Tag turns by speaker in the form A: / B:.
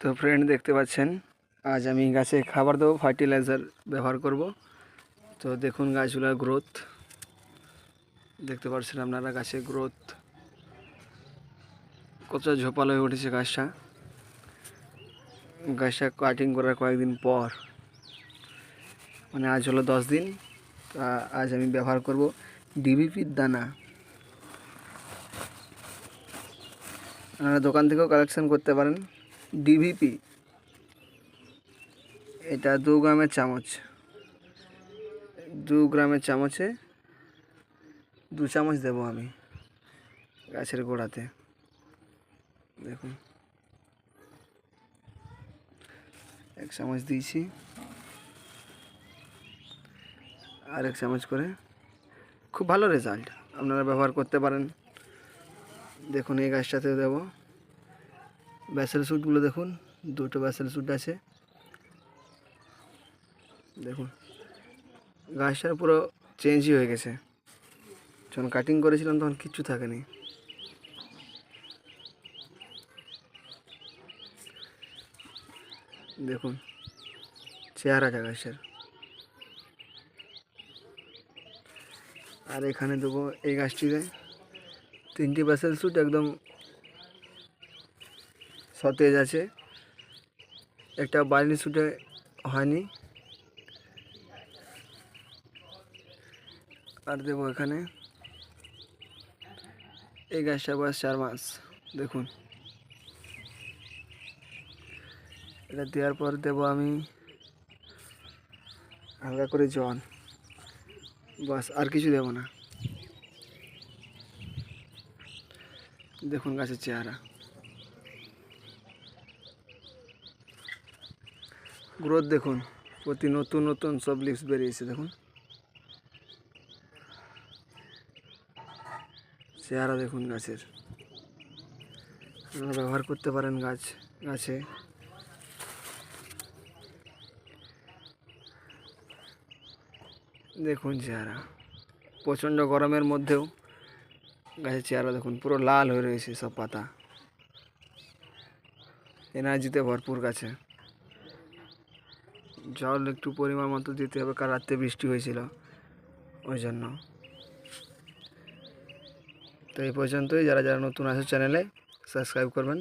A: তো ফ্রেন্ড দেখতে পাচ্ছেন আজ আমি গাছে খাবার দেবো, ফার্টিলাইজার ব্যবহার করব। তো দেখুন গাছগুলোর গ্রোথ দেখতে পাচ্ছেন আপনারা, গাছের গ্রোথ কতটা ঝোপালো হয়ে উঠেছে। গাছটা কাটিং করার কয়েকদিন পর, মানে আজ হলো 10 দিন। আজ আমি ব্যবহার করব ডিভিপির দানা। আপনারা দোকান থেকেও কালেকশন করতে পারেন। ডিভিপি এটা 2 গ্রামের চামচ, 2 গ্রামের চামচে 2 চামচ দেবো আমি গাছের গোড়াতে। দেখুন 1 চামচ দিয়েছি, আর 1 চামচ করে। খুব ভালো রেজাল্ট, আপনারা ব্যবহার করতে পারেন। দেখুন এই গাছটাতে দেবো ব্যাসেল স্যুটগুলো, দেখুন 2টো ব্যাসেল স্যুট আছে। দেখুন গাছটা পুরো চেঞ্জই হয়ে গেছে, যখন কাটিং করেছিলাম তখন কিচ্ছু থাকেনি। দেখুন চেহারাটা গাছের। আর এখানে দেবো এই গাছটিতে 3টি ব্যাসেল স্যুট, একদম সতেজ আছে, একটা বার্লি স্যুটে হয়নি। আর দেবো এখানে এই গাছটা বয়স 4 মাস। দেখুন এটা দেওয়ার পর দেবো আমি হালকা করে জল, বাস আর কিছু দেবো না। দেখুন গাছের চেহারা, গ্রোথ দেখুন, প্রতি নতুন নতুন সব লিভস বেরিয়েছে। দেখুন চেহারা দেখুন গাছের, আপনারা ব্যবহার করতে পারেন গাছে। দেখুন চেহারা, প্রচণ্ড গরমের মধ্যেও গাছের চেহারা দেখুন, পুরো লাল হয়ে রয়েছে সব পাতা, এনার্জিতে ভরপুর গাছে। জল একটু পরিমাণ মতো দিতে হবে, কাল রাত্রে বৃষ্টি হয়েছিল ওই জন্য। তো এই পর্যন্তই, যারা নতুন আছে চ্যানেলে সাবস্ক্রাইব করবেন।